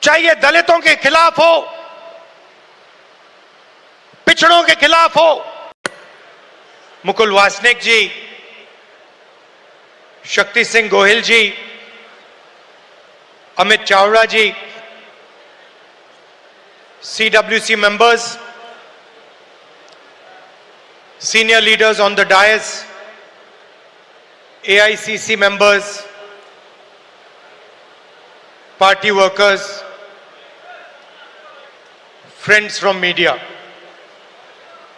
चाहे ये दलितों के खिलाफ हो, पिछड़ों के खिलाफ हो। मुकुल वासनिक जी, शक्ति सिंह गोहिल जी, अमित चावड़ा जी, CWC members, senior leaders on the dais, AICC members, party workers, friends from media,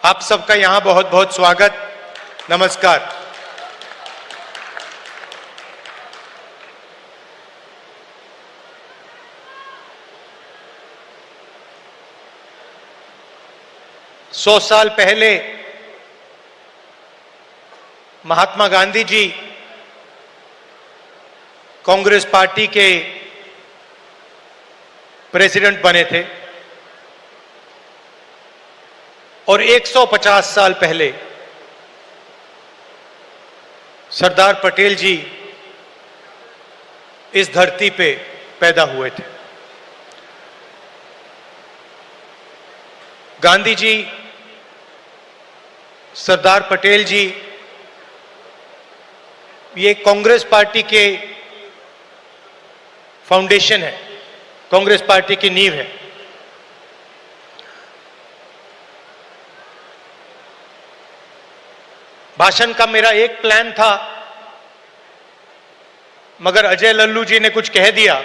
आप सबका यहां बहुत बहुत स्वागत, नमस्कार। सौ साल पहले महात्मा गांधी जी कांग्रेस पार्टी के प्रेसिडेंट बने थे और 150 साल पहले सरदार पटेल जी इस धरती पे पैदा हुए थे। गांधी जी, सरदार पटेल जी, ये कांग्रेस पार्टी के फाउंडेशन है, कांग्रेस पार्टी की नींव है। भाषण का मेरा एक प्लान था, मगर अजय लल्लू जी ने कुछ कह दिया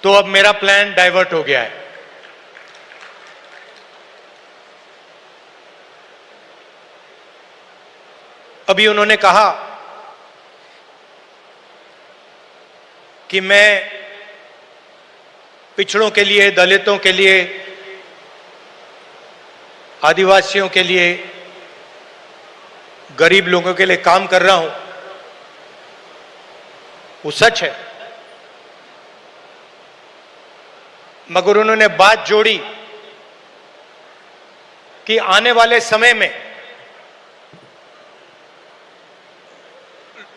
तो अब मेरा प्लान डाइवर्ट हो गया है। अभी उन्होंने कहा कि मैं पिछड़ों के लिए, दलितों के लिए, आदिवासियों के लिए, गरीब लोगों के लिए काम कर रहा हूं। वो सच है, मगर उन्होंने बात जोड़ी कि आने वाले समय में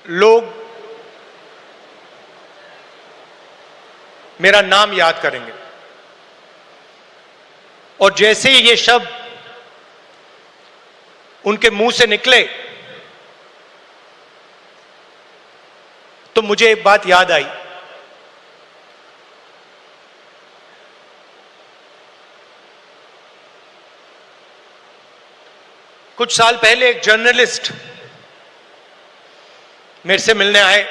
लोग मेरा नाम याद करेंगे और जैसे ही ये शब्द उनके मुंह से निकले तो मुझे एक बात याद आई। कुछ साल पहले एक जर्नलिस्ट मेरे से मिलने आए।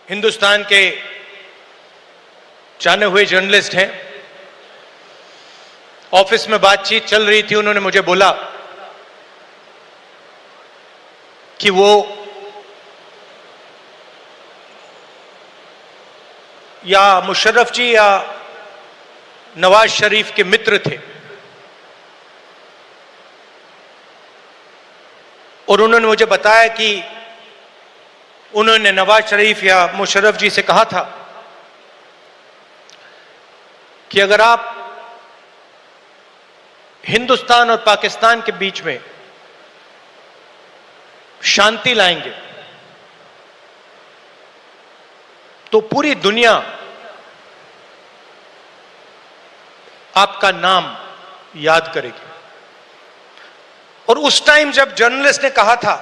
हिंदुस्तान के जाने हुए जर्नलिस्ट हैं। ऑफिस में बातचीत चल रही थी, उन्होंने मुझे बोला कि वो या मुशर्रफ जी या नवाज शरीफ के मित्र थे और उन्होंने मुझे बताया कि उन्होंने नवाज शरीफ या मुशर्रफ जी से कहा था कि अगर आप हिंदुस्तान और पाकिस्तान के बीच में शांति लाएंगे तो पूरी दुनिया आपका नाम याद करेगी। और उस टाइम जब जर्नलिस्ट ने कहा था,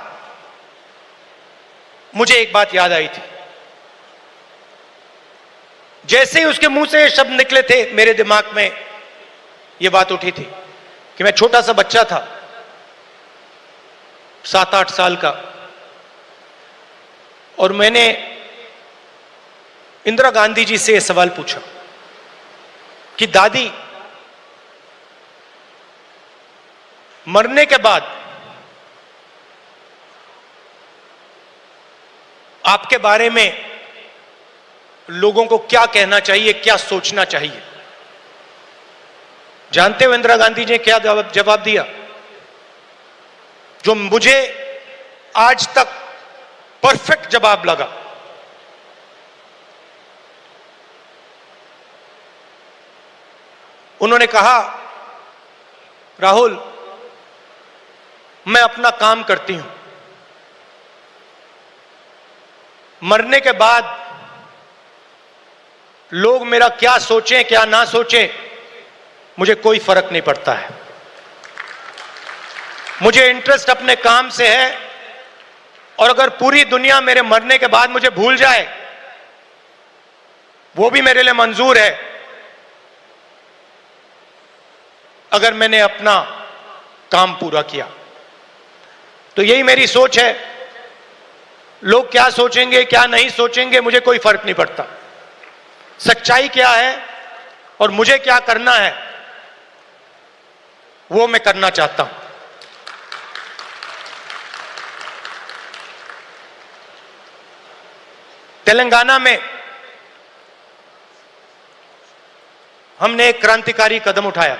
मुझे एक बात याद आई थी। जैसे ही उसके मुंह से ये शब्द निकले थे, मेरे दिमाग में ये बात उठी थी कि मैं छोटा सा बच्चा था, 7-8 साल का, और मैंने इंदिरा गांधी जी से यह सवाल पूछा कि दादी, मरने के बाद आपके बारे में लोगों को क्या कहना चाहिए, क्या सोचना चाहिए? जानते हो इंदिरा गांधी जी ने क्या जवाब दिया, जो मुझे आज तक परफेक्ट जवाब लगा। उन्होंने कहा, राहुल, मैं अपना काम करती हूं, मरने के बाद लोग मेरा क्या सोचें क्या ना सोचें, मुझे कोई फर्क नहीं पड़ता है। मुझे इंटरेस्ट अपने काम से है, और अगर पूरी दुनिया मेरे मरने के बाद मुझे भूल जाए, वो भी मेरे लिए मंजूर है, अगर मैंने अपना काम पूरा किया। तो यही मेरी सोच है। लोग क्या सोचेंगे क्या नहीं सोचेंगे, मुझे कोई फर्क नहीं पड़ता। सच्चाई क्या है और मुझे क्या करना है, वो मैं करना चाहता हूं। तेलंगाना में हमने एक क्रांतिकारी कदम उठाया,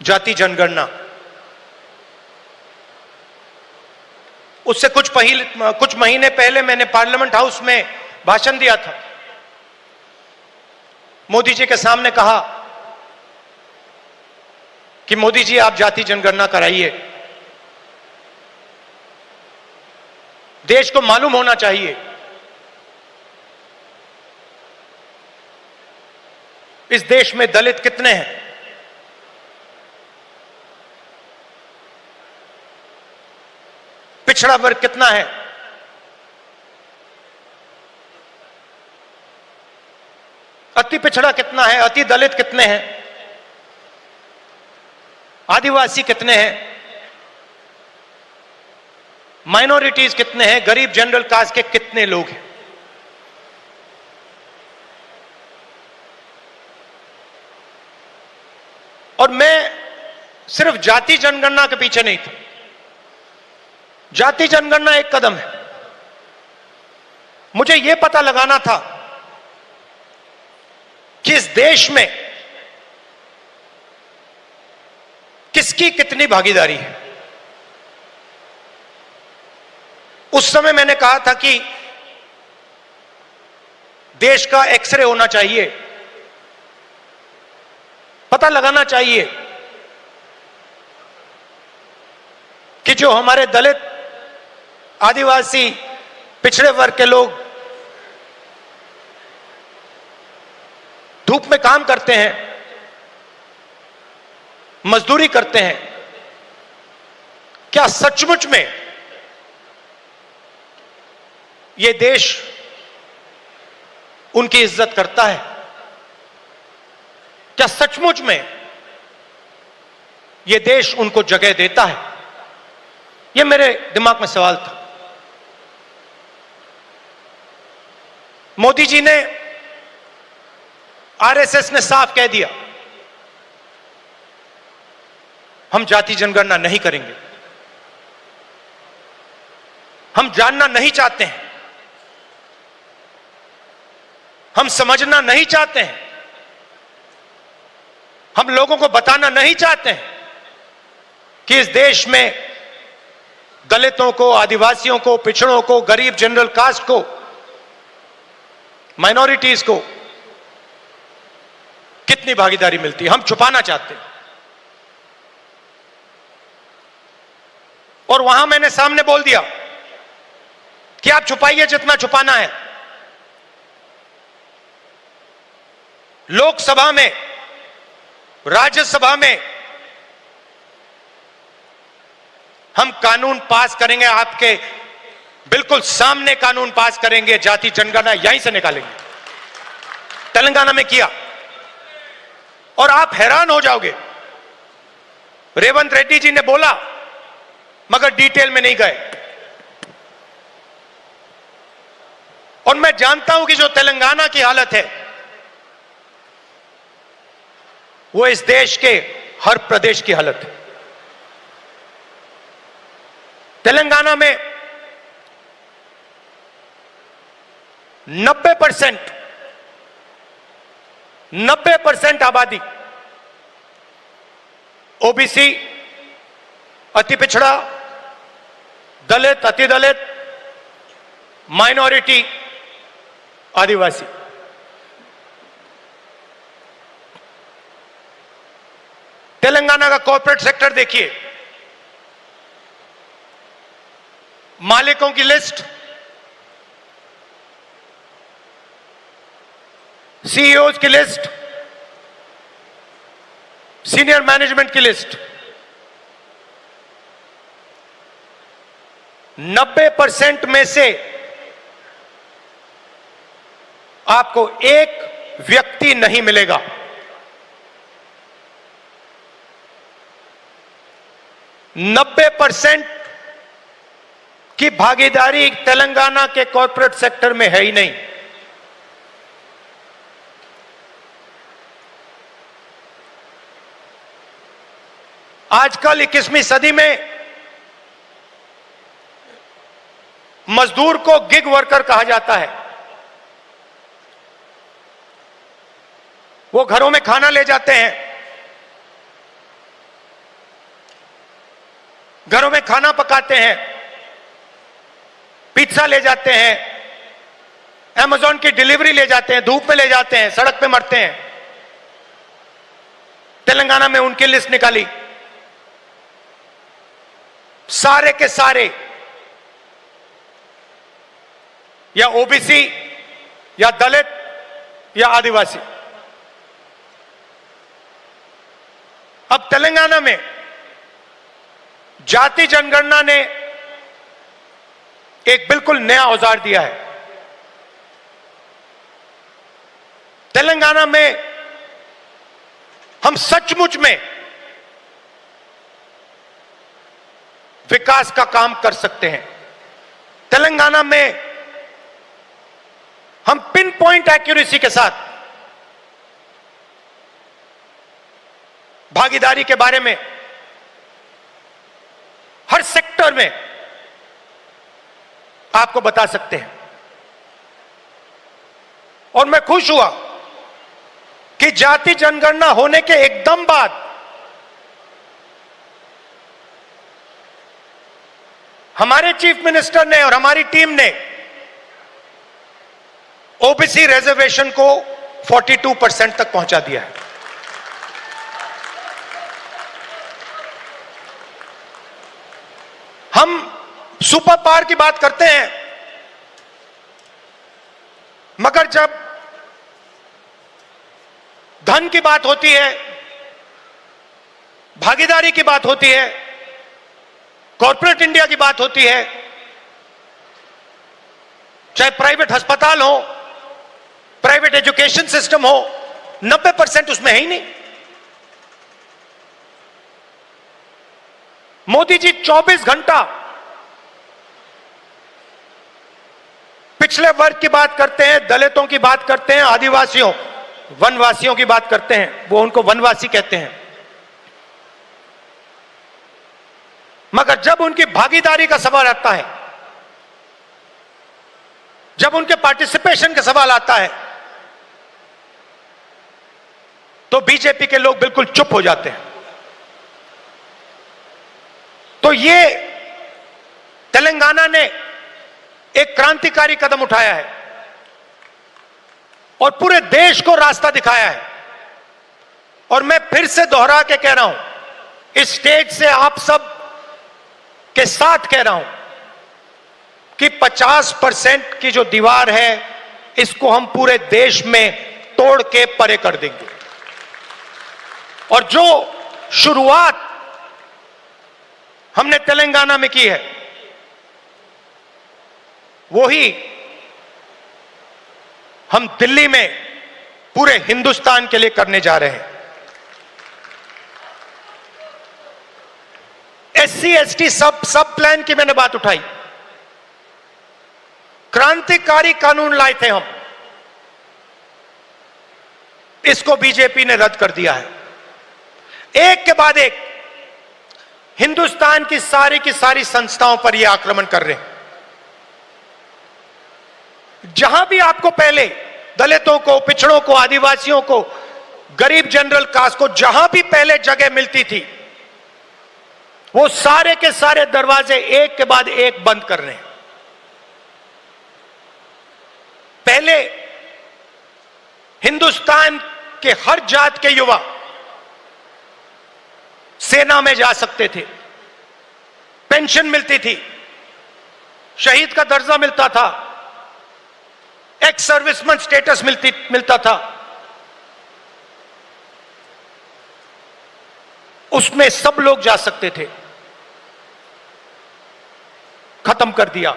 जाति जनगणना। उससे कुछ महीने पहले मैंने पार्लियामेंट हाउस में भाषण दिया था। मोदी जी के सामने कहा कि मोदी जी आप जाति जनगणना कराइए, देश को मालूम होना चाहिए इस देश में दलित कितने हैं, पिछड़ा वर्ग कितना है, अति पिछड़ा कितना है, अति दलित कितने हैं, आदिवासी कितने हैं, माइनॉरिटीज कितने हैं, गरीब जनरल कास्ट के कितने लोग हैं। और मैं सिर्फ जाति जनगणना के पीछे नहीं था। जाति जनगणना एक कदम है। मुझे यह पता लगाना था कि इस देश में किसकी कितनी भागीदारी है। उस समय मैंने कहा था कि देश का एक्सरे होना चाहिए, पता लगाना चाहिए कि जो हमारे दलित, आदिवासी, पिछड़े वर्ग के लोग धूप में काम करते हैं, मजदूरी करते हैं, क्या सचमुच में ये देश उनकी इज्जत करता है? क्या सचमुच में ये देश उनको जगह देता है? ये मेरे दिमाग में सवाल था। मोदी जी ने, आरएसएस ने साफ कह दिया, हम जाति जनगणना नहीं करेंगे। हम जानना नहीं चाहते हैं, हम समझना नहीं चाहते हैं, हम लोगों को बताना नहीं चाहते हैं कि इस देश में दलितों को, आदिवासियों को, पिछड़ों को, गरीब जनरल कास्ट को, माइनॉरिटीज को कितनी भागीदारी मिलती है। हम छुपाना चाहते हैं। और वहां मैंने सामने बोल दिया कि आप छुपाइए जितना छुपाना है। लोकसभा में, राज्यसभा में हम कानून पास करेंगे, आपके बिल्कुल सामने कानून पास करेंगे, जाति जनगणना यहीं से निकालेंगे। तेलंगाना में किया और आप हैरान हो जाओगे। रेवंत रेड्डी जी ने बोला मगर डिटेल में नहीं गए। और मैं जानता हूं कि जो तेलंगाना की हालत है वो इस देश के हर प्रदेश की हालत है। तेलंगाना में 90% आबादी ओबीसी, अति पिछड़ा, दलित, अति दलित, माइनॉरिटी, आदिवासी। तेलंगाना का कॉर्पोरेट सेक्टर देखिए, मालिकों की लिस्ट सीईओज की लिस्ट, सीनियर मैनेजमेंट की लिस्ट, 90% में से आपको एक व्यक्ति नहीं मिलेगा। नब्बे 90% की भागीदारी तेलंगाना के कॉर्पोरेट सेक्टर में है ही नहीं। आजकल 21वीं सदी में मजदूर को गिग वर्कर कहा जाता है। वो घरों में खाना ले जाते हैं, घरों में खाना पकाते हैं, पिज्जा ले जाते हैं, अमेज़न की डिलीवरी ले जाते हैं, धूप में ले जाते हैं, सड़क पे मरते हैं। तेलंगाना में उनकी लिस्ट निकाली, सारे के सारे या ओबीसी या दलित या आदिवासी। अब तेलंगाना में जाति जनगणना ने एक बिल्कुल नया औजार दिया है। तेलंगाना में हम सचमुच में विकास का काम कर सकते हैं। तेलंगाना में हम पिन पॉइंट एक्यूरेसी के साथ भागीदारी के बारे में हर सेक्टर में आपको बता सकते हैं। और मैं खुश हुआ कि जाति जनगणना होने के एकदम बाद हमारे चीफ मिनिस्टर ने और हमारी टीम ने ओबीसी रिजर्वेशन को 42% तक पहुंचा दिया है। हम सुपर पावर की बात करते हैं, मगर जब धन की बात होती है, भागीदारी की बात होती है, कॉर्पोरेट इंडिया की बात होती है, चाहे प्राइवेट अस्पताल हो, प्राइवेट एजुकेशन सिस्टम हो, 90% उसमें है ही नहीं। मोदी जी 24 घंटा पिछले वर्ग की बात करते हैं, दलितों की बात करते हैं, आदिवासियों वनवासियों की बात करते हैं, वो उनको वनवासी कहते हैं। मगर जब उनकी भागीदारी का सवाल आता है, जब उनके पार्टिसिपेशन का सवाल आता है, तो बीजेपी के लोग बिल्कुल चुप हो जाते हैं। तो ये तेलंगाना ने एक क्रांतिकारी कदम उठाया है और पूरे देश को रास्ता दिखाया है। और मैं फिर से दोहरा के कह रहा हूं, इस स्टेज से आप सब के साथ कह रहा हूं कि 50% की जो दीवार है, इसको हम पूरे देश में तोड़ के परे कर देंगे। और जो शुरुआत हमने तेलंगाना में की है, वही हम दिल्ली में पूरे हिंदुस्तान के लिए करने जा रहे हैं। एससी एसटी सब प्लान की मैंने बात उठाई। क्रांतिकारी कानून लाए थे हम, इसको बीजेपी ने रद्द कर दिया है। एक के बाद एक हिंदुस्तान की सारी संस्थाओं पर यह आक्रमण कर रहे हैं। जहां भी आपको पहले दलितों को, पिछड़ों को, आदिवासियों को, गरीब जनरल कास्ट को जहां भी पहले जगह मिलती थी, वो सारे के सारे दरवाजे एक के बाद एक बंद कर रहे हैं। पहले हिंदुस्तान के हर जात के युवा सेना में जा सकते थे, पेंशन मिलती थी, शहीद का दर्जा मिलता था, एक्स सर्विसमैन स्टेटस मिलता था। उसमें सब लोग जा सकते थे, खत्म कर दिया।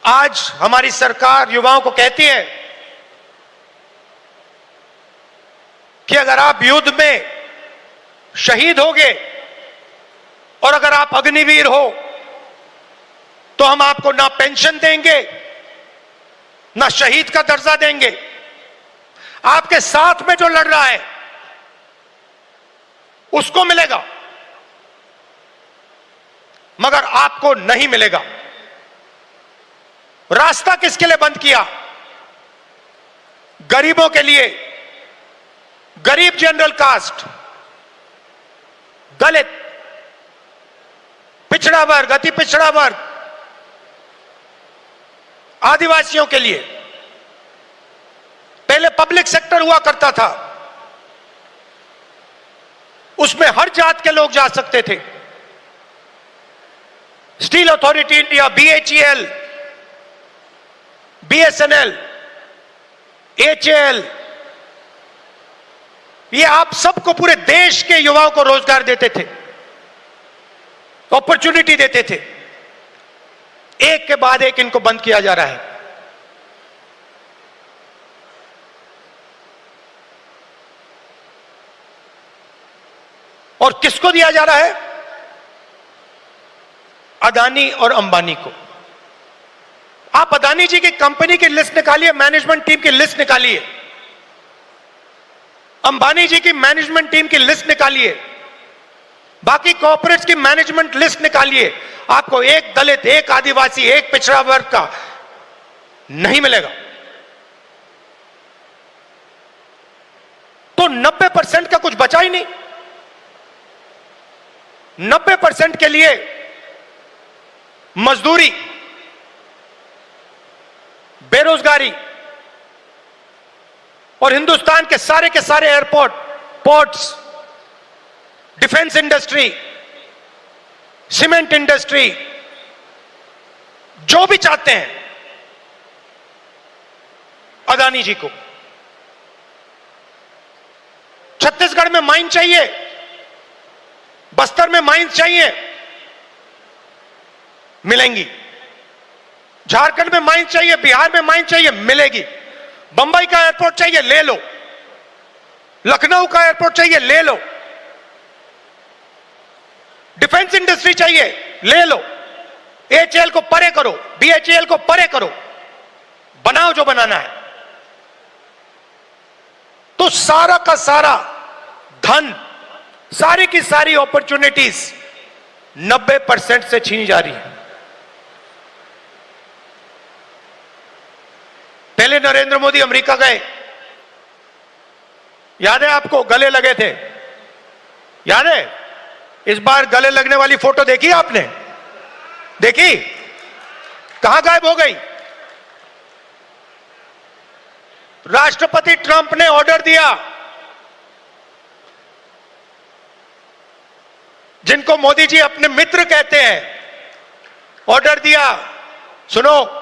आज हमारी सरकार युवाओं को कहती है कि अगर आप युद्ध में शहीद होगे और अगर आप अग्निवीर हो तो हम आपको ना पेंशन देंगे ना शहीद का दर्जा देंगे। आपके साथ में जो लड़ रहा है उसको मिलेगा, मगर आपको नहीं मिलेगा। रास्ता किसके लिए बंद किया? गरीबों के लिए। गरीब जनरल कास्ट, दलित, पिछड़ा वर्ग, अति पिछड़ा वर्ग, आदिवासियों के लिए। पहले पब्लिक सेक्टर हुआ करता था, उसमें हर जात के लोग जा सकते थे। Steel authority India, BHEL, BSNL, HAL, ये आप सबको, पूरे देश के युवाओं को रोजगार देते थे, अपॉर्चुनिटी देते थे। एक के बाद एक इनको बंद किया जा रहा है। और किसको दिया जा रहा है? अदानी और अंबानी को। आप अदानी जी की कंपनी की लिस्ट निकालिए, मैनेजमेंट टीम की लिस्ट निकालिए, अंबानी जी की मैनेजमेंट टीम की लिस्ट निकालिए, बाकी कॉर्पोरेट्स की मैनेजमेंट लिस्ट निकालिए। आपको एक दलित, एक आदिवासी, एक पिछड़ा वर्ग का नहीं मिलेगा। तो 90% का कुछ बचा ही नहीं। 90% के लिए मजदूरी, बेरोजगारी, और हिंदुस्तान के सारे airport, ports, defence industry, cement industry, जो भी चाहते हैं अदानी जी को। छत्तीसगढ़ में माइन चाहिए, बस्तर में माइन चाहिए, मिलेंगी। झारखंड में माइन चाहिए, बिहार में माइन चाहिए, मिलेगी। बंबई का एयरपोर्ट चाहिए, ले लो। लखनऊ का एयरपोर्ट चाहिए, ले लो। डिफेंस इंडस्ट्री चाहिए, ले लो। HAL को परे करो, BHEL को परे करो, बनाओ जो बनाना है। तो सारा का सारा धन, सारी की सारी अपॉर्चुनिटीज 90% से छीनी जा रही है। पहले नरेंद्र मोदी अमेरिका गए, याद है आपको? गले लगे थे, याद है? इस बार गले लगने वाली फोटो देखी आपने? देखी? कहां गायब हो गई? राष्ट्रपति ट्रंप ने ऑर्डर दिया, जिनको मोदी जी अपने मित्र कहते हैं, ऑर्डर दिया, सुनो,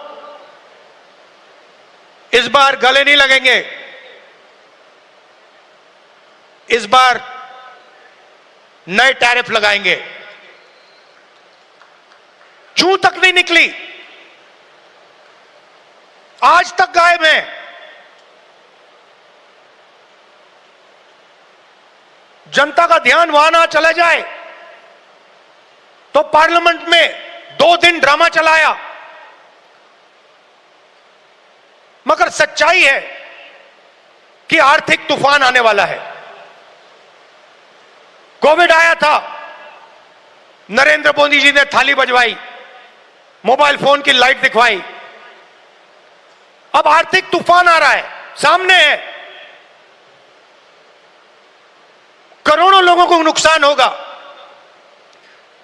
इस बार गले नहीं लगेंगे, इस बार नए टैरिफ लगाएंगे। चूं तक नहीं निकली, आज तक गायब है। जनता का ध्यान वहां ना चला जाए तो पार्लियामेंट में 2 दिन ड्रामा चलाया। मगर सच्चाई है कि आर्थिक तूफान आने वाला है। कोविड आया था, नरेंद्र मोदी जी ने थाली बजवाई, मोबाइल फोन की लाइट दिखवाई। अब आर्थिक तूफान आ रहा है, सामने है। करोड़ों लोगों को नुकसान होगा।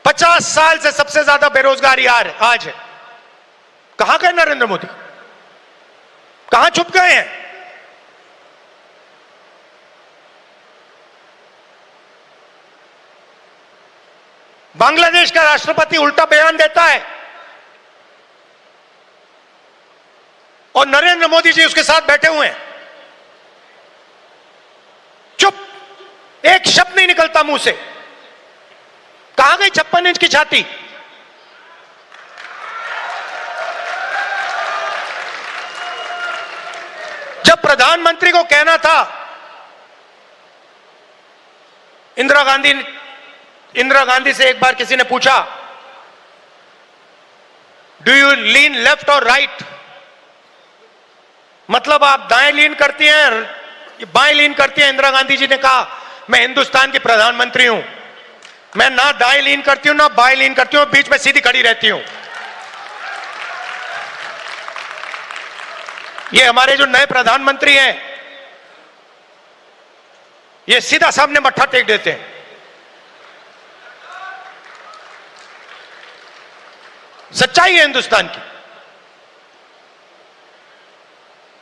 50 साल से सबसे ज्यादा बेरोजगारी आज है। कहां गए नरेंद्र मोदी? कहां छुप गए हैं? बांग्लादेश का राष्ट्रपति उल्टा बयान देता है और नरेंद्र मोदी जी उसके साथ बैठे हुए हैं, चुप, एक शब्द नहीं निकल आता मुंह से? कहां गई 56 इंच की छाती? जब प्रधानमंत्री को कहना था, इंदिरा गांधी से एक बार किसी ने पूछा, डू यू लीन लेफ्ट और राइट? मतलब आप दाएं लीन करती हैं, बाएं लीन करती हैं? इंदिरा गांधी जी ने कहा, मैं हिंदुस्तान की प्रधानमंत्री हूं, मैं ना दाएं लीन करती हूं ना बाएं लीन करती हूं, बीच में सीधी खड़ी रहती हूं। ये हमारे जो नए प्रधानमंत्री हैं, ये सीधा सामने मत्था टेक देते हैं। सच्चाई है हिंदुस्तान की,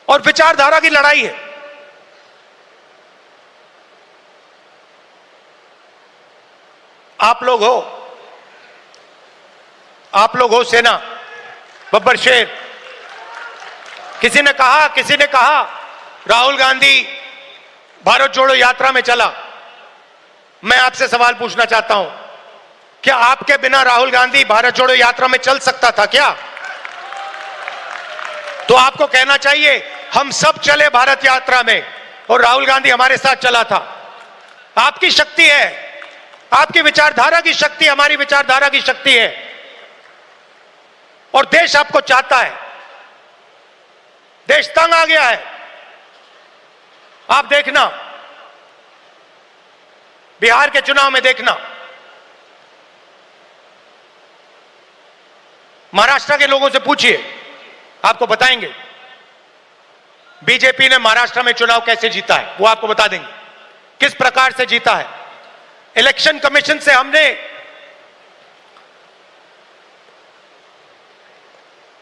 और विचारधारा की लड़ाई है। आप लोग हो सेना, बब्बर शेर। किसी ने कहा राहुल गांधी भारत जोड़ो यात्रा में चला। मैं आपसे सवाल पूछना चाहता हूं, क्या आपके बिना राहुल गांधी भारत जोड़ो यात्रा में चल सकता था क्या? तो आपको कहना चाहिए, हम सब चले भारत यात्रा में और राहुल गांधी हमारे साथ चला था। आपकी शक्ति है, आपकी विचारधारा की शक्ति हमारी विचारधारा की शक्ति है, और देश आपको चाहता है। देश तंग आ गया है। आप देखना, बिहार के चुनाव में देखना, महाराष्ट्र के लोगों से पूछिए, आपको बताएंगे बीजेपी ने महाराष्ट्र में चुनाव कैसे जीता है। वो आपको बता देंगे किस प्रकार से जीता है। इलेक्शन कमीशन से हमने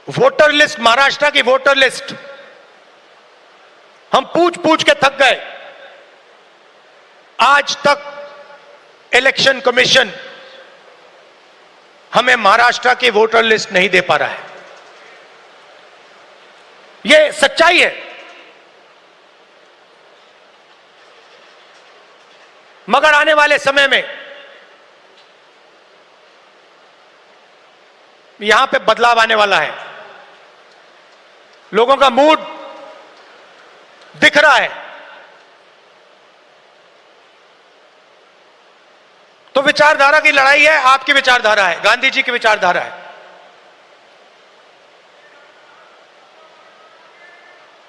वोटर लिस्ट, महाराष्ट्र की वोटर लिस्ट हम पूछ पूछ के थक गए। आज तक इलेक्शन कमीशन हमें महाराष्ट्र की वोटर लिस्ट नहीं दे पा रहा है। यह सच्चाई है। मगर आने वाले समय में यहां पे बदलाव आने वाला है। लोगों का मूड दिख रहा है। तो विचारधारा की लड़ाई है। आपकी विचारधारा है, गांधी जी की विचारधारा है।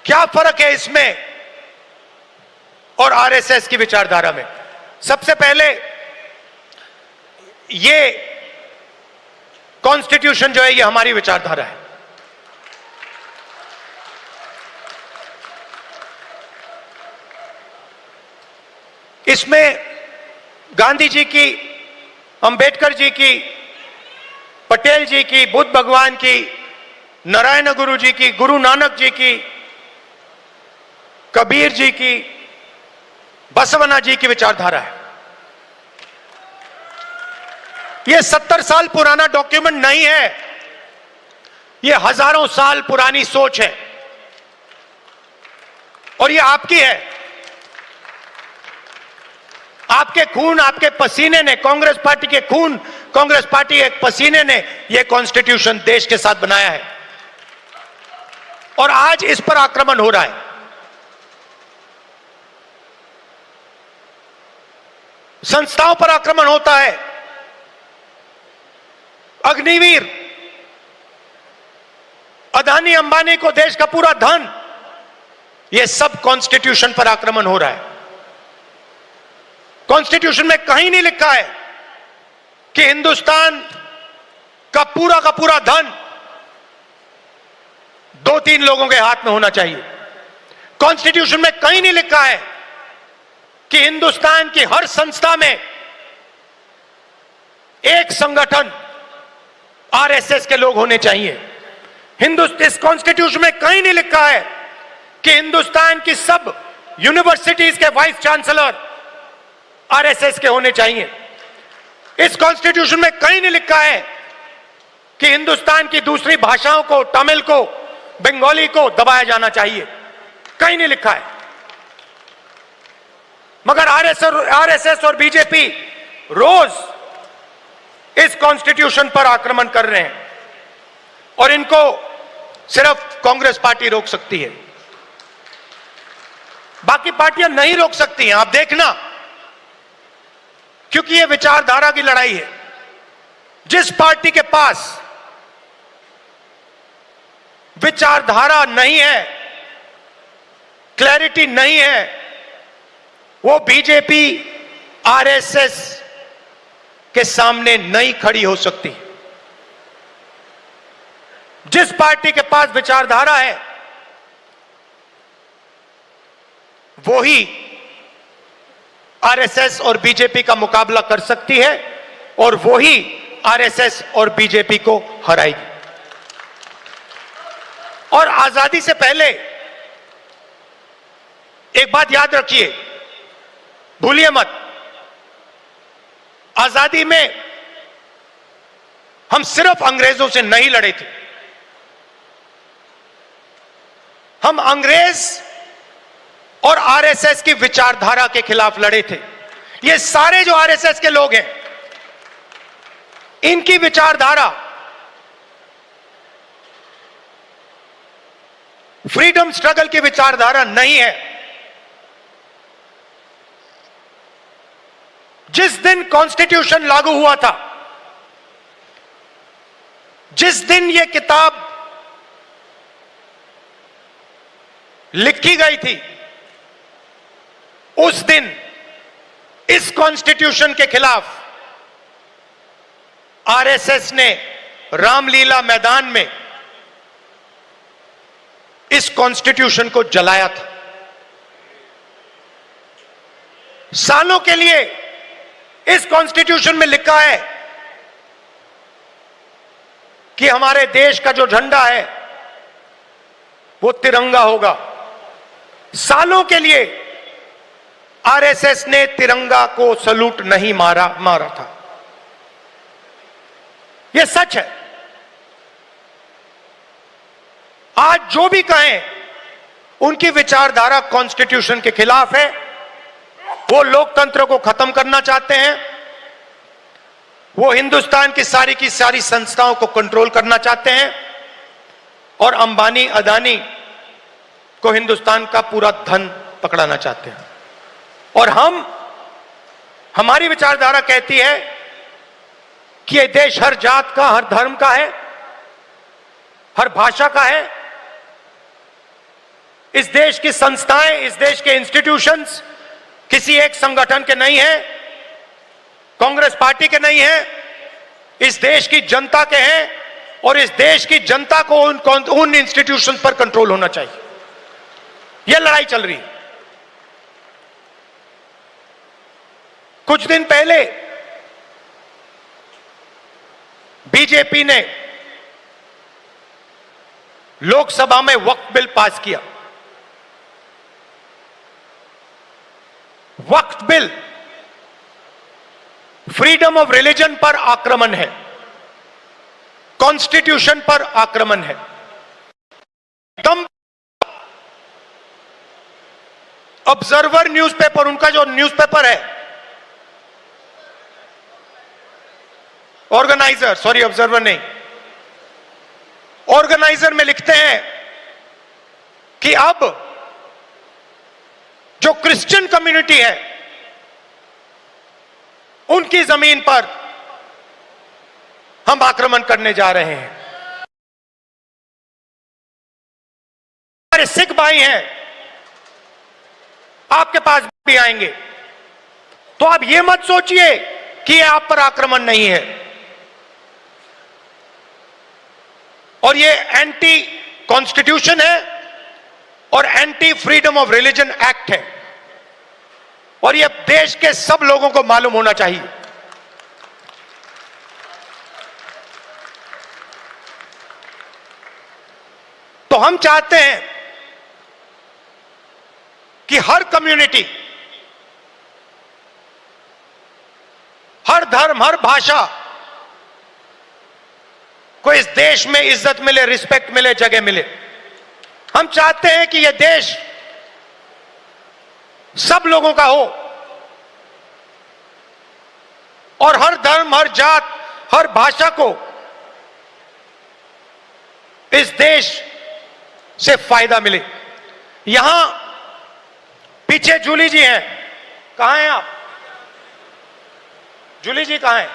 क्या फर्क है इसमें और आरएसएस की विचारधारा में? सबसे पहले, ये कॉन्स्टिट्यूशन जो है, ये हमारी विचारधारा है। इसमें गांधी जी की, अंबेडकर जी की, पटेल जी की, बुद्ध भगवान की, नारायण गुरु जी की, गुरु नानक जी की, कबीर जी की, बसवना जी की विचारधारा है। यह 70 साल पुराना डॉक्यूमेंट नहीं है, यह हजारों साल पुरानी सोच है, और यह आपकी है। आपके खून, आपके पसीने ने, कांग्रेस पार्टी के खून, कांग्रेस पार्टी के पसीने ने यह कॉन्स्टिट्यूशन देश के साथ बनाया है, और आज इस पर आक्रमण हो रहा है। संस्थाओं पर आक्रमण होता है। अग्निवीर, अदानी अंबानी को देश का पूरा धन, यह सब कॉन्स्टिट्यूशन पर आक्रमण हो रहा है। कॉन्स्टिट्यूशन में कहीं नहीं लिखा है कि हिंदुस्तान का पूरा धन 2-3 लोगों के हाथ में होना चाहिए। कॉन्स्टिट्यूशन में कहीं नहीं लिखा है कि हिंदुस्तान की हर संस्था में एक संगठन आरएसएस के लोग होने चाहिए। इस कॉन्स्टिट्यूशन में कहीं नहीं लिखा है कि हिंदुस्तान की सब यूनिवर्सिटीज के वाइस चांसलर आरएसएस के होने चाहिए। इस कॉन्स्टिट्यूशन में कहीं नहीं लिखा है कि हिंदुस्तान की दूसरी भाषाओं को, तमिल को, बंगाली को दबाया जाना चाहिए। कहीं नहीं लिखा है। मगर आरएसएस और बीजेपी रोज इस कॉन्स्टिट्यूशन पर आक्रमण कर रहे हैं और इनको सिर्फ कांग्रेस पार्टी रोक सकती है, बाकी पार्टियां नहीं रोक सकती हैं। आप देखना, क्योंकि यह विचारधारा की लड़ाई है। जिस पार्टी के पास विचारधारा नहीं है, क्लैरिटी नहीं है, वो बीजेपी आरएसएस के सामने नहीं खड़ी हो सकती। जिस पार्टी के पास विचारधारा है वो ही आरएसएस और बीजेपी का मुकाबला कर सकती है और वो ही आरएसएस और बीजेपी को हराएगी। और आजादी से पहले एक बात याद रखिए, भूलिए मत, आजादी में हम सिर्फ अंग्रेजों से नहीं लड़े थे, हम अंग्रेज और आरएसएस की विचारधारा के खिलाफ लड़े थे। ये सारे जो आरएसएस के लोग हैं, इनकी विचारधारा फ्रीडम स्ट्रगल की विचारधारा नहीं है। जिस दिन कॉन्स्टिट्यूशन लागू हुआ था, जिस दिन यह किताब लिखी गई थी, उस दिन इस कॉन्स्टिट्यूशन के खिलाफ आरएसएस ने रामलीला मैदान में इस कॉन्स्टिट्यूशन को जलाया था। सालों के लिए इस कॉन्स्टिट्यूशन में लिखा है कि हमारे देश का जो झंडा है वो तिरंगा होगा। सालों के लिए आरएसएस ने तिरंगा को सलूट नहीं मारा था। यह सच है। आज जो भी कहें, उनकी विचारधारा कॉन्स्टिट्यूशन के खिलाफ है। वो लोकतंत्र को खत्म करना चाहते हैं, वो हिंदुस्तान की सारी संस्थाओं को कंट्रोल करना चाहते हैं और अंबानी अदानी को हिंदुस्तान का पूरा धन पकड़ाना चाहते हैं। और हमारी विचारधारा कहती है कि यह देश हर जात का, हर धर्म का है, हर भाषा का है। इस देश की संस्थाएं, इस देश के इंस्टीट्यूशंस किसी एक संगठन के नहीं है, कांग्रेस पार्टी के नहीं है, इस देश की जनता के हैं और इस देश की जनता को उन इंस्टीट्यूशंस पर कंट्रोल होना चाहिए। यह लड़ाई चल रही है। कुछ दिन पहले बीजेपी ने लोकसभा में वक्फ बिल पास किया। वक्फ बिल फ्रीडम ऑफ रिलीजन पर आक्रमण है, कॉन्स्टिट्यूशन पर आक्रमण है। ऑब्जर्वर न्यूज़पेपर, उनका जो न्यूज़पेपर है, ऑर्गेनाइजर, सॉरी ऑब्जर्वर नहीं, ऑर्गेनाइजर में लिखते हैं कि अब जो क्रिश्चियन कम्युनिटी है उनकी जमीन पर हम आक्रमण करने जा रहे हैं। हमारे सिख भाई हैं, आपके पास भी आएंगे। तो आप ये मत सोचिए कि ये आप पर आक्रमण नहीं है। और ये एंटी कॉन्स्टिट्यूशन है और anti freedom of religion act है और ये देश के सब लोगों को मालूम होना चाहिए। तो हम चाहते हैं कि हर कम्युनिटी, हर धर्म, हर भाषा को इस देश में इज्जत मिले, रिस्पेक्ट मिले, जगह मिले। हम चाहते हैं कि यह देश सब लोगों का हो, और हर धर्म, हर जात, हर भाषा को इस देश से फायदा मिले। यहां पीछे जूली जी हैं, कहां हैं आप? जूली जी कहां हैं?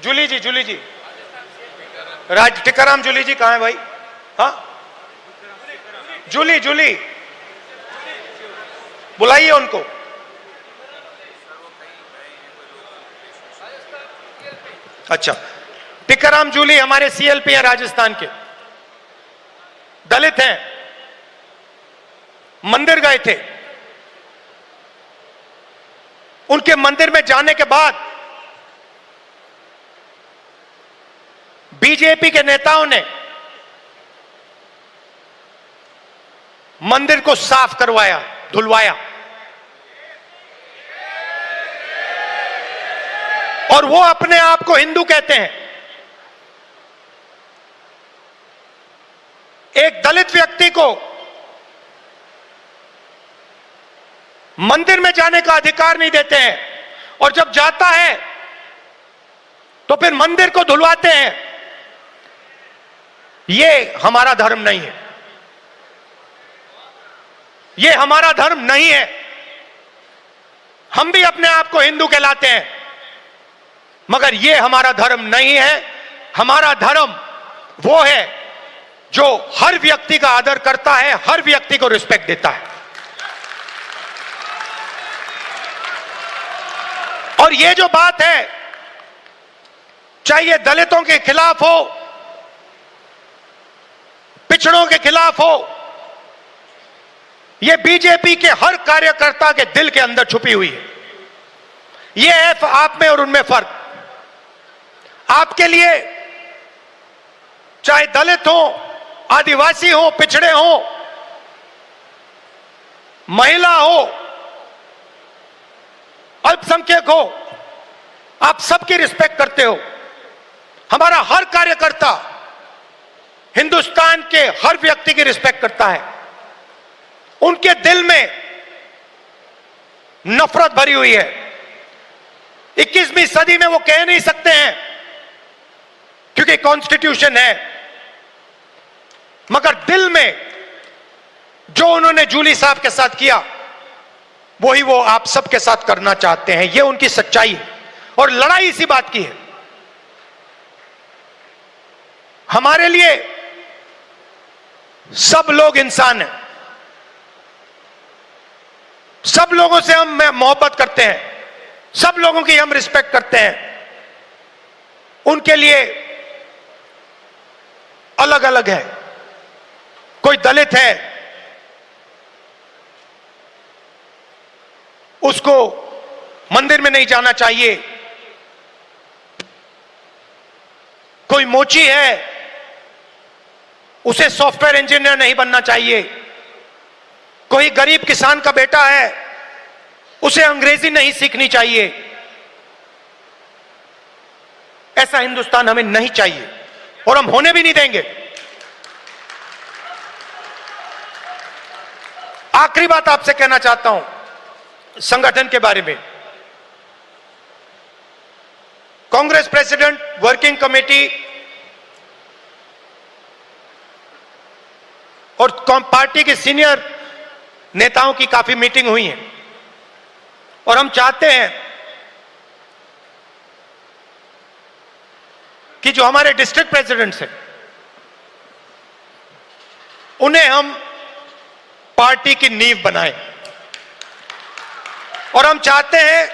जूली जी टिकाराम जूली जी कहां है भाई? हाँ, जूली बुलाइए उनको। अच्छा, टिकाराम जूली हमारे सीएलपी हैं, राजस्थान के, दलित हैं, मंदिर गए थे। उनके मंदिर में जाने के बाद बीजेपी के नेताओं ने मंदिर को साफ करवाया, धुलवाया, और वो अपने आप को हिंदू कहते हैं। एक दलित व्यक्ति को मंदिर में जाने का अधिकार नहीं देते हैं, और जब जाता है तो फिर मंदिर को धुलवाते हैं। ये हमारा धर्म नहीं है, ये हमारा धर्म नहीं है। हम भी अपने आप को हिंदू कहलाते हैं, मगर ये हमारा धर्म नहीं है। हमारा धर्म वो है जो हर व्यक्ति का आदर करता है, हर व्यक्ति को रिस्पेक्ट देता है। और ये जो बात है, चाहे ये दलितों के खिलाफ हो, पिछड़ों के खिलाफ हो, ये बीजेपी के हर कार्यकर्ता के दिल के अंदर छुपी हुई है। ये है आप में और उनमें फर्क। आपके लिए चाहे दलित हो, आदिवासी हो, पिछड़े हो, महिला हो, अल्पसंख्यक हो, आप सबकी रिस्पेक्ट करते हो। हमारा हर कार्यकर्ता हिंदुस्तान के हर व्यक्ति की रिस्पेक्ट करता है। उनके दिल में नफरत भरी हुई है। 21वीं सदी में वो कह नहीं सकते हैं क्योंकि कॉन्स्टिट्यूशन है, मगर दिल में जो उन्होंने जूली साहब के साथ किया, वही वो आप सबके साथ करना चाहते हैं। ये उनकी सच्चाई है, और लड़ाई इसी बात की है। हमारे लिए सब लोग इंसान हैं, सब लोगों से हम मोहब्बत करते हैं, सब लोगों की हम रिस्पेक्ट करते हैं। उनके लिए अलग अलग है। कोई दलित है, उसको मंदिर में नहीं जाना चाहिए। कोई मोची है, उसे सॉफ्टवेयर इंजीनियर नहीं बनना चाहिए। कोई गरीब किसान का बेटा है, उसे अंग्रेजी नहीं सीखनी चाहिए। ऐसा हिंदुस्तान हमें नहीं चाहिए, और हम होने भी नहीं देंगे। आखिरी बात आपसे कहना चाहता हूं संगठन के बारे में। कांग्रेस प्रेसिडेंट, वर्किंग कमेटी और पार्टी के सीनियर नेताओं की काफी मीटिंग हुई है, और हम चाहते हैं कि जो हमारे डिस्ट्रिक्ट प्रेसिडेंट्स हैं, उन्हें हम पार्टी की नींव बनाएं। और हम चाहते हैं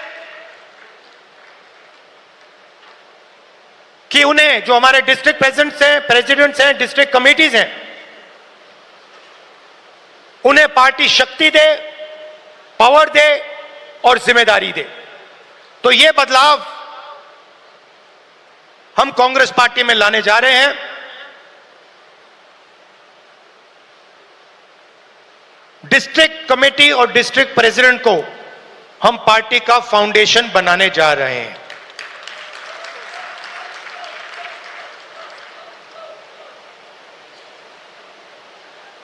कि उन्हें, जो हमारे डिस्ट्रिक्ट प्रेसिडेंट्स हैं, डिस्ट्रिक्ट कमेटीज हैं, उन्हें पार्टी शक्ति दे, पावर दे और जिम्मेदारी दे। तो ये बदलाव हम कांग्रेस पार्टी में लाने जा रहे हैं। डिस्ट्रिक्ट कमेटी और डिस्ट्रिक्ट प्रेसिडेंट को हम पार्टी का फाउंडेशन बनाने जा रहे हैं।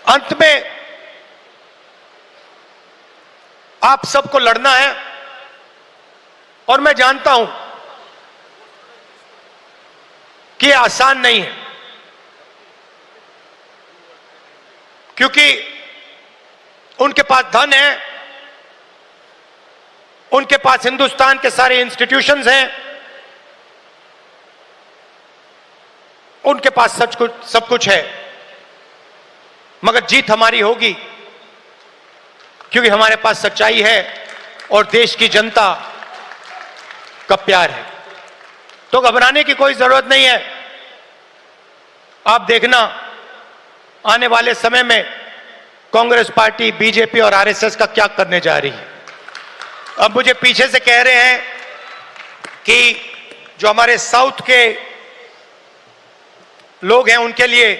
अंत में आप सबको लड़ना है, और मैं जानता हूं कि आसान नहीं है, क्योंकि उनके पास धन है, उनके पास हिंदुस्तान के सारे इंस्टीट्यूशंस हैं, उनके पास सब कुछ है, मगर जीत हमारी होगी क्योंकि हमारे पास सच्चाई है और देश की जनता का प्यार है। तो घबराने की कोई जरूरत नहीं है। आप देखना आने वाले समय में कांग्रेस पार्टी, बीजेपी और आरएसएस का क्या करने जा रही है। अब मुझे पीछे से कह रहे हैं कि जो हमारे साउथ के लोग हैं उनके लिए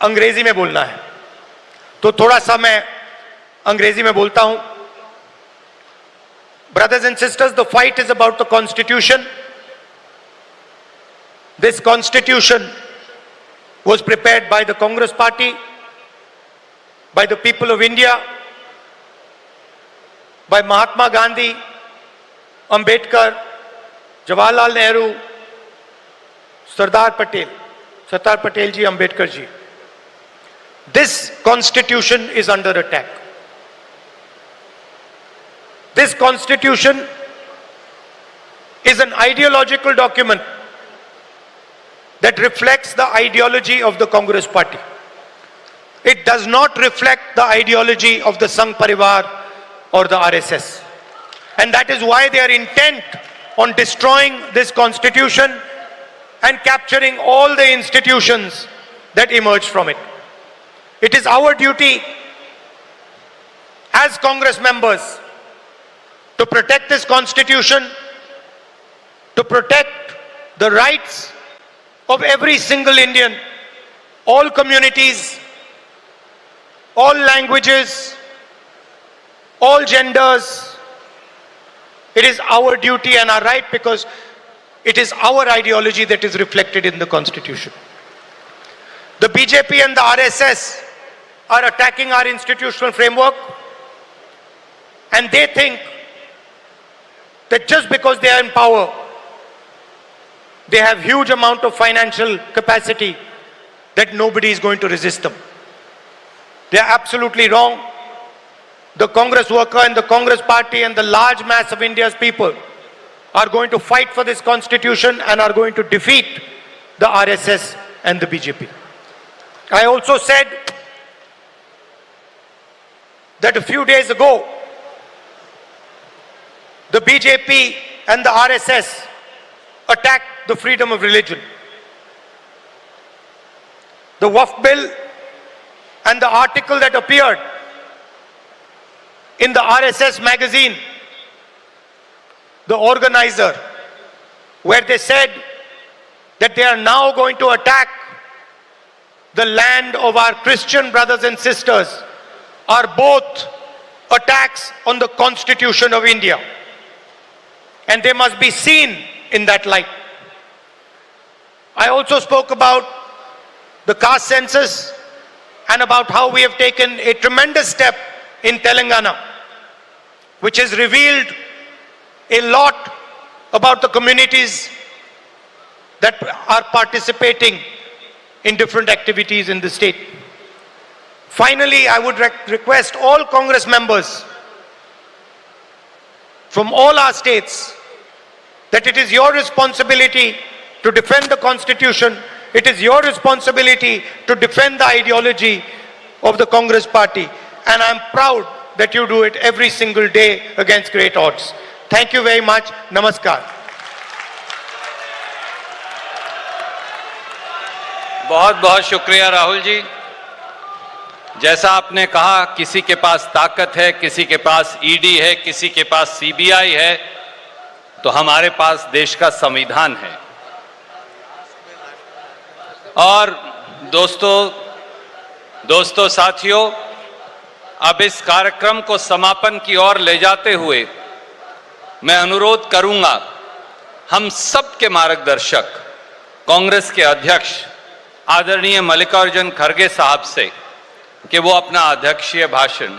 अंग्रेजी में बोलना है, तो थोड़ा सा मैं अंग्रेजी में बोलता हूं। Brothers and sisters, the fight is about the Constitution. This Constitution was prepared by the Congress Party, by the people of India, by Mahatma Gandhi, Ambedkar, Jawaharlal Nehru, Sardar Patel ji, Ambedkar ji. This Constitution is under attack. This Constitution is an ideological document that reflects the ideology of the Congress Party. It does not reflect the ideology of the Sangh Parivar or the RSS. And that is why they are intent on destroying this Constitution and capturing all the institutions that emerged from it. It is our duty as Congress members to protect this Constitution, to protect the rights of every single Indian, all communities, all languages, all genders. It is our duty and our right because it is our ideology that is reflected in the Constitution. The BJP and the RSS are attacking our institutional framework, and they think that just because they are in power, they have huge amount of financial capacity that nobody is going to resist them. They are absolutely wrong. The Congress worker and the Congress party and the large mass of India's people are going to fight for this Constitution and are going to defeat the RSS and the BJP. I also said that a few days ago, the BJP and the RSS attacked the freedom of religion. The Waqf bill and the article that appeared in the RSS magazine, the organizer, where they said that they are now going to attack the land of our Christian brothers and sisters, are both attacks on the Constitution of India. And they must be seen in that light. I also spoke about the caste census and about how we have taken a tremendous step in Telangana, which has revealed a lot about the communities that are participating in different activities in the state. Finally, I would request all Congress members from all our states that it is your responsibility to defend the Constitution. It is your responsibility to defend the ideology of the Congress party. And I'm proud that you do it every single day against great odds. Thank you very much. Namaskar. बहुत बहुत शुक्रिया राहुल जी। जैसा आपने कहा, किसी के पास ताकत है, किसी के पास ईडी है, किसी के पास सीबीआई है, तो हमारे पास देश का संविधान है। और दोस्तों साथियों, अब इस कार्यक्रम को समापन की ओर ले जाते हुए मैं अनुरोध करूंगा हम सब के मार्गदर्शक कांग्रेस के अध्यक्ष आदरणीय मल्लिकार्जुन खड़गे साहब से कि वो अपना अध्यक्षीय भाषण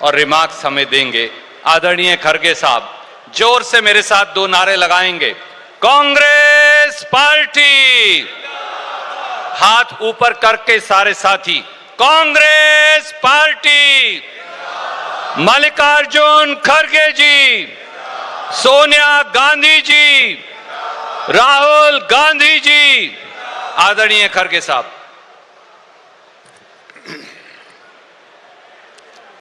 और रिमार्क्स हमें देंगे। आदरणीय खड़गे साहब, जोर से मेरे साथ 2 नारे लगाएंगे। कांग्रेस पार्टी, हाथ ऊपर करके सारे साथी, कांग्रेस पार्टी, मल्लिकार्जुन खड़गे जी, सोनिया गांधी जी, राहुल गांधी जी। आदरणीय खड़गे साहब।